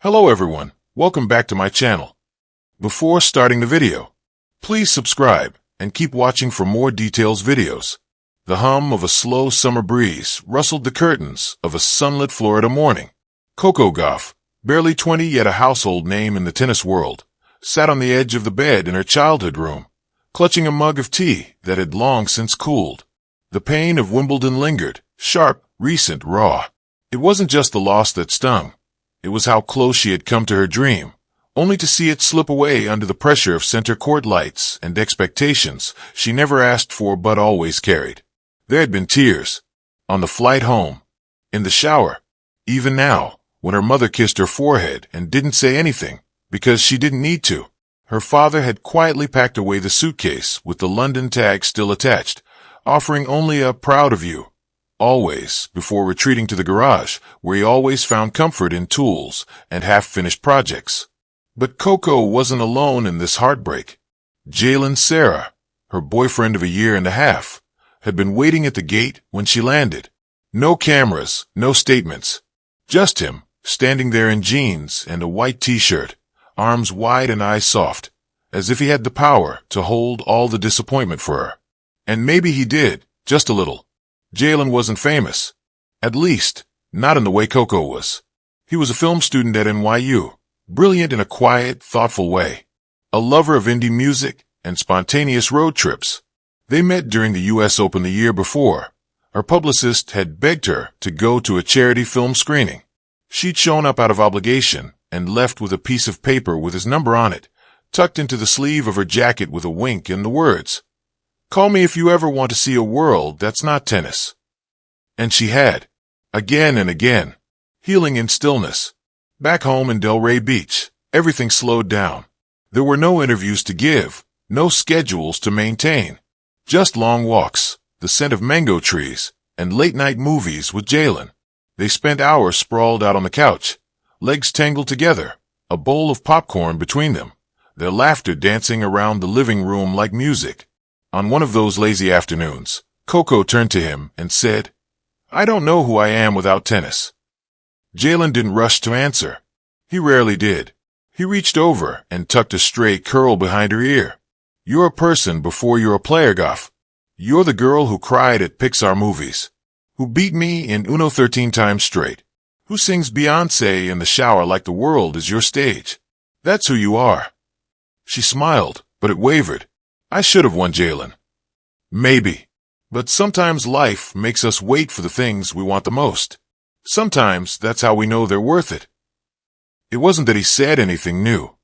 Hello everyone, welcome back to my channel. Before starting the video, please subscribe and keep watching for more details videos. The hum of a slow summer breeze rustled the curtains of a sunlit Florida morning. Coco Gauff, barely 20 yet a household name in the tennis world, sat on the edge of the bed in her childhood room, clutching a mug of tea that had long since cooled. The pain of Wimbledon lingered, sharp, recent, raw. It wasn't just the loss that stung. It was how close she had come to her dream, only to see it slip away under the pressure of center court lights and expectations she never asked for but always carried. There had been tears. On the flight home. In the shower. Even now, when her mother kissed her forehead and didn't say anything, because she didn't need to. Her father had quietly packed away the suitcase with the London tag still attached, offering only a "proud of you" always, before retreating to the garage, where he always found comfort in tools and half-finished projects. But Coco wasn't alone in this heartbreak. Jalen Sera, her boyfriend of a year and a half, had been waiting at the gate when she landed. No cameras, no statements. Just him, standing there in jeans and a white t-shirt, arms wide and eyes soft, as if he had the power to hold all the disappointment for her. And maybe he did, just a little. Jalen wasn't famous. At least, not in the way Coco was. He was a film student at NYU, brilliant in a quiet, thoughtful way. A lover of indie music and spontaneous road trips. They met during the US Open the year before. Her publicist had begged her to go to a charity film screening. She'd shown up out of obligation and left with a piece of paper with his number on it, tucked into the sleeve of her jacket with a wink and the words, "Call me if you ever want to see a world that's not tennis." And she had. Again and again. Healing in stillness. Back home in Delray Beach, everything slowed down. There were no interviews to give, no schedules to maintain. Just long walks, the scent of mango trees, and late-night movies with Jalen. They spent hours sprawled out on the couch, legs tangled together, a bowl of popcorn between them, their laughter dancing around the living room like music. On one of those lazy afternoons, Coco turned to him and said, "I don't know who I am without tennis." Jalen didn't rush to answer. He rarely did. He reached over and tucked a stray curl behind her ear. "You're a person before you're a player, Gauff. You're the girl who cried at Pixar movies, who beat me in Uno 13 times straight, who sings Beyoncé in the shower like the world is your stage. That's who you are." She smiled, but it wavered. "I should have won, Jalen." Maybe. But sometimes life makes us wait for the things we want the most. Sometimes that's how we know they're worth it. It wasn't that he said anything new.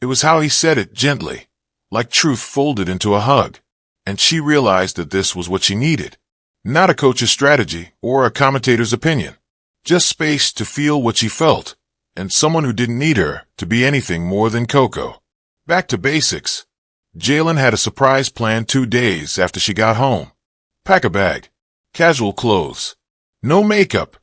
It was how he said it gently, like truth folded into a hug. And she realized that this was what she needed. Not a coach's strategy or a commentator's opinion. Just space to feel what she felt, and someone who didn't need her to be anything more than Coco. Back to basics. Jalen had a surprise planned 2 days after she got home. "Pack a bag. Casual clothes. No makeup,"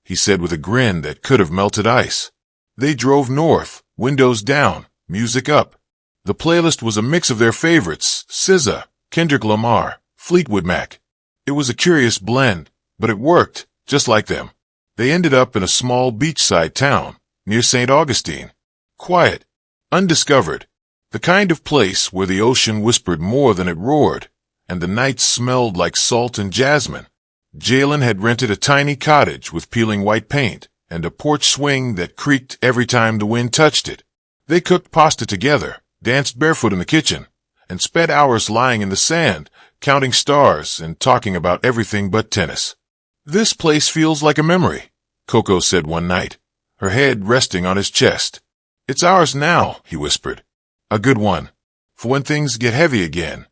he said with a grin that could have melted ice. They drove north, windows down, music up. The playlist was a mix of their favorites, SZA, Kendrick Lamar, Fleetwood Mac. It was a curious blend, but it worked, just like them. They ended up in a small beachside town, near St. Augustine. Quiet. Undiscovered. The kind of place where the ocean whispered more than it roared, and the nights smelled like salt and jasmine. Jalen had rented a tiny cottage with peeling white paint and a porch swing that creaked every time the wind touched it. They cooked pasta together, danced barefoot in the kitchen, and spent hours lying in the sand, counting stars and talking about everything but tennis. "This place feels like a memory," Coco said one night, her head resting on his chest. "It's ours now," he whispered. "A good one, for when things get heavy again."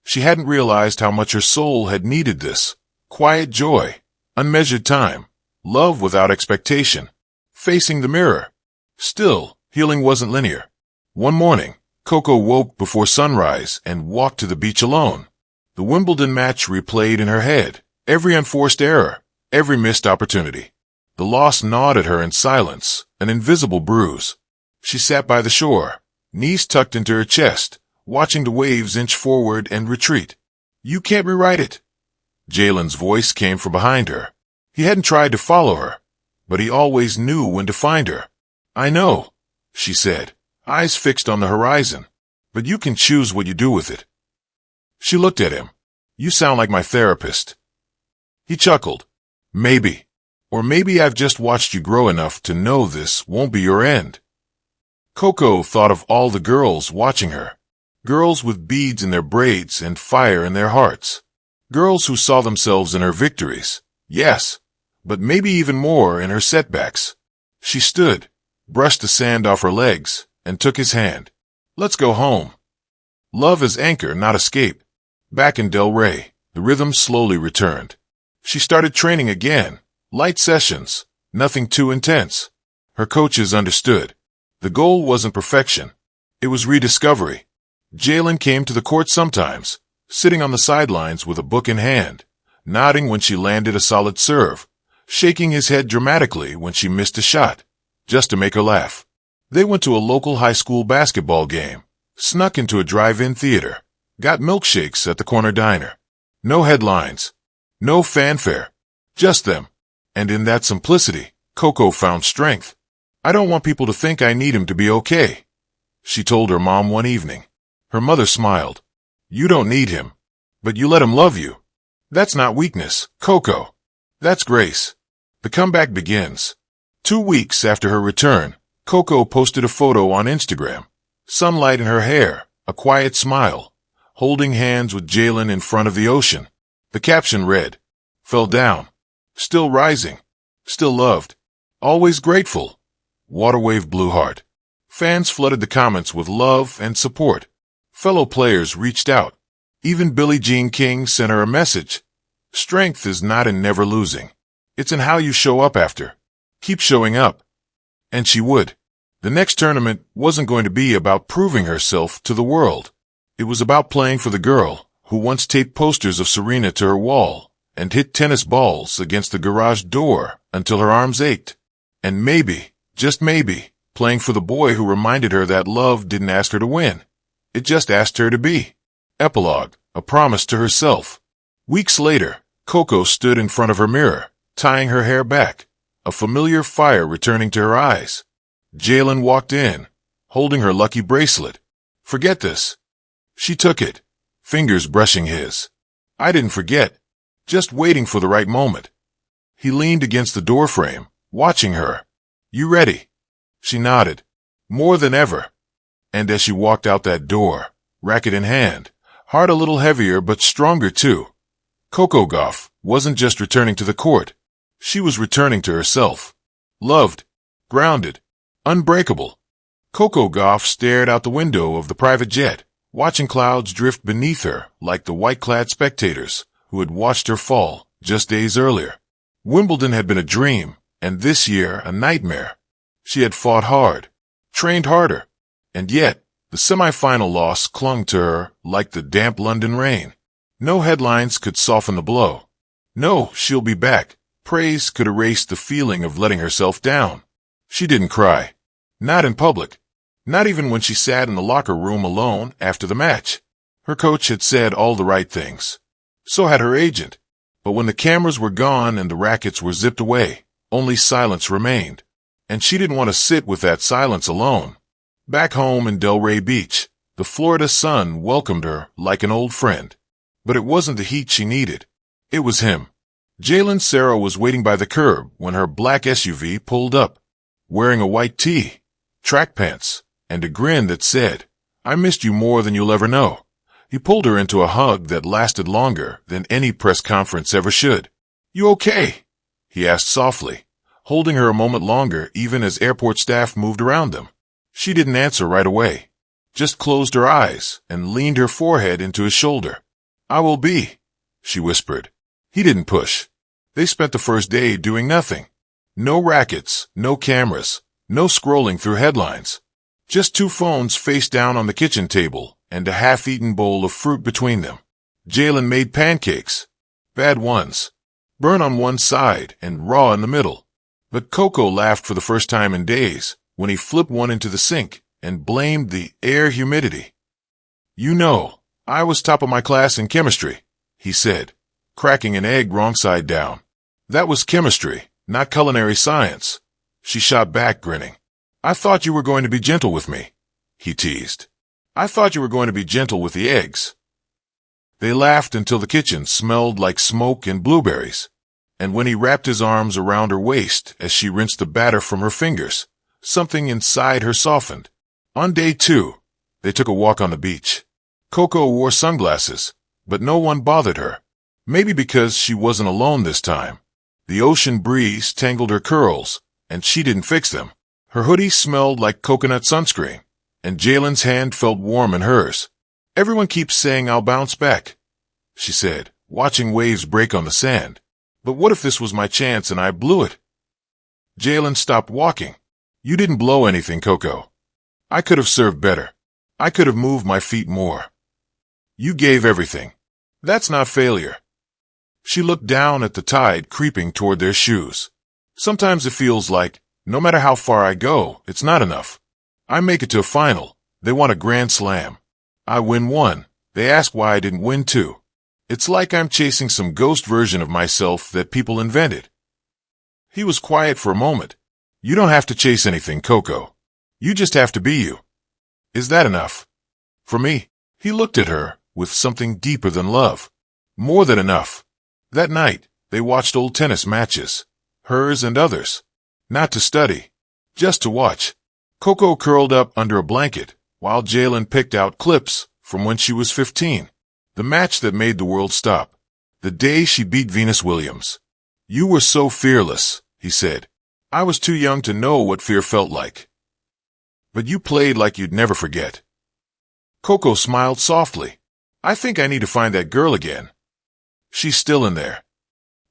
She hadn't realized how much her soul had needed this. Quiet joy, unmeasured time, love without expectation, facing the mirror. Still, healing wasn't linear. One morning, Coco woke before sunrise and walked to the beach alone. The Wimbledon match replayed in her head, every unforced error, every missed opportunity. The loss gnawed at her in silence, an invisible bruise. She sat by the shore, knees tucked into her chest, watching the waves inch forward and retreat. "You can't rewrite it." Jalen's voice came from behind her. He hadn't tried to follow her, but he always knew when to find her. I know, she said, eyes fixed on the horizon. But you can choose what you do with it. She looked at him. You sound like my therapist. He chuckled. Maybe. Or maybe I've just watched you grow enough to know this won't be your end. Coco thought of all the girls watching her. Girls with beads in their braids and fire in their hearts. Girls who saw themselves in her victories. Yes, but maybe even more in her setbacks. She stood, brushed the sand off her legs, and took his hand. Let's go home. Love as anchor, not escape. Back in Del Rey, the rhythm slowly returned. She started training again. Light sessions, nothing too intense. Her coaches understood. The goal wasn't perfection. It was rediscovery. Jalen came to the court sometimes, sitting on the sidelines with a book in hand, nodding when she landed a solid serve, shaking his head dramatically when she missed a shot, just to make her laugh. They went to a local high school basketball game, snuck into a drive-in theater, got milkshakes at the corner diner. No headlines, no fanfare, just them. And in that simplicity, Coco found strength. I don't want people to think I need him to be okay, she told her mom one evening. Her mother smiled. You don't need him, but you let him love you. That's not weakness, Coco. That's grace. The comeback begins. 2 weeks after her return, Coco posted a photo on Instagram. Sunlight in her hair, a quiet smile, holding hands with Jalen in front of the ocean. The caption read, Fell down. Still rising. Still loved. Always grateful. Waterwave blue heart. Fans flooded the comments with love and support. Fellow players reached out. Even Billie Jean King sent her a message. Strength is not in never losing. It's in how you show up after. Keep showing up. And she would. The next tournament wasn't going to be about proving herself to the world. It was about playing for the girl who once taped posters of Serena to her wall and hit tennis balls against the garage door until her arms ached. And maybe, just maybe, playing for the boy who reminded her that love didn't ask her to win. It just asked her to be. Epilogue, a promise to herself. Weeks later, Coco stood in front of her mirror, tying her hair back, a familiar fire returning to her eyes. Jalen walked in, holding her lucky bracelet. Forget this. She took it, fingers brushing his. I didn't forget. Just waiting for the right moment. He leaned against the doorframe, watching her. You ready? She nodded. More than ever. And as she walked out that door, racket in hand, heart a little heavier but stronger too, Coco Gauff wasn't just returning to the court. She was returning to herself. Loved, grounded, unbreakable. Coco Gauff stared out the window of the private jet, watching clouds drift beneath her like the white-clad spectators who had watched her fall just days earlier. Wimbledon had been a dream, and this year a nightmare. She had fought hard, trained harder, and yet the semi-final loss clung to her like the damp London rain. No headlines could soften the blow. No, she'll be back. Praise could erase the feeling of letting herself down. She didn't cry. Not in public. Not even when she sat in the locker room alone after the match. Her coach had said all the right things. So had her agent. But when the cameras were gone and the rackets were zipped away, only silence remained. And she didn't want to sit with that silence alone. Back home in Delray Beach, the Florida sun welcomed her like an old friend. But it wasn't the heat she needed. It was him. Jalen Sera was waiting by the curb when her black SUV pulled up, wearing a white tee, track pants, and a grin that said, I missed you more than you'll ever know. He pulled her into a hug that lasted longer than any press conference ever should. You okay? He asked softly, holding her a moment longer even as airport staff moved around them. She didn't answer right away, just closed her eyes and leaned her forehead into his shoulder. I will be, she whispered. He didn't push. They spent the first day doing nothing. No rackets, no cameras, no scrolling through headlines. Just 2 phones face down on the kitchen table and a half-eaten bowl of fruit between them. Jalen made pancakes. Bad ones. Burnt on one side and raw in the middle. But Coco laughed for the first time in days when he flipped one into the sink and blamed the air humidity. You know, I was top of my class in chemistry, he said, cracking an egg wrong side down. That was chemistry, not culinary science. She shot back, grinning. I thought you were going to be gentle with me, he teased. I thought you were going to be gentle with the eggs. They laughed until the kitchen smelled like smoke and blueberries. And when he wrapped his arms around her waist as she rinsed the batter from her fingers, something inside her softened. On day 2, they took a walk on the beach. Coco wore sunglasses, but no one bothered her. Maybe because she wasn't alone this time. The ocean breeze tangled her curls, and she didn't fix them. Her hoodie smelled like coconut sunscreen, and Jalen's hand felt warm in hers. Everyone keeps saying I'll bounce back, she said, watching waves break on the sand. But what if this was my chance and I blew it? Jalen stopped walking. You didn't blow anything, Coco. I could have served better. I could have moved my feet more. You gave everything. That's not failure. She looked down at the tide creeping toward their shoes. Sometimes it feels like, no matter how far I go, it's not enough. I make it to a final. They want a grand slam. I win 1. They ask why I didn't win 2. It's like I'm chasing some ghost version of myself that people invented. He was quiet for a moment. You don't have to chase anything, Coco. You just have to be you. Is that enough? For me, he looked at her with something deeper than love. More than enough. That night, they watched old tennis matches. Hers and others. Not to study. Just to watch. Coco curled up under a blanket, while Jalen picked out clips from when she was 15. The match that made the world stop. The day she beat Venus Williams. You were so fearless, he said. I was too young to know what fear felt like. But you played like you'd never forget. Coco smiled softly. I think I need to find that girl again. She's still in there.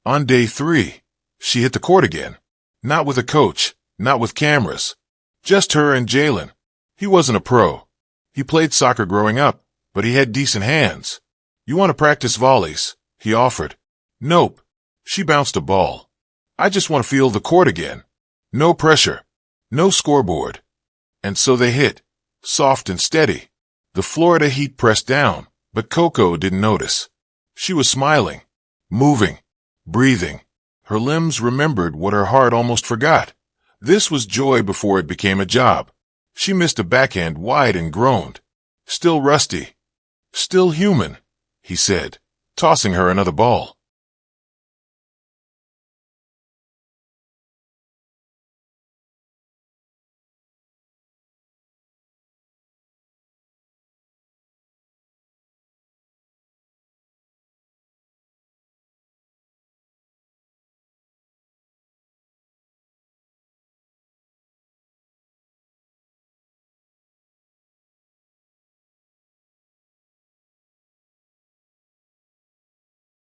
On day 3, she hit the court again. Not with a coach, not with cameras. Just her and Jalen. He wasn't a pro. He played soccer growing up, but he had decent hands. You want to practice volleys? He offered. Nope. She bounced a ball. I just want to feel the court again. No pressure. No scoreboard. And so they hit. Soft and steady. The Florida heat pressed down, but Coco didn't notice. She was smiling, moving, breathing. Her limbs remembered what her heart almost forgot. This was joy before it became a job. She missed a backhand wide and groaned. Still rusty. Still human, he said, tossing her another ball.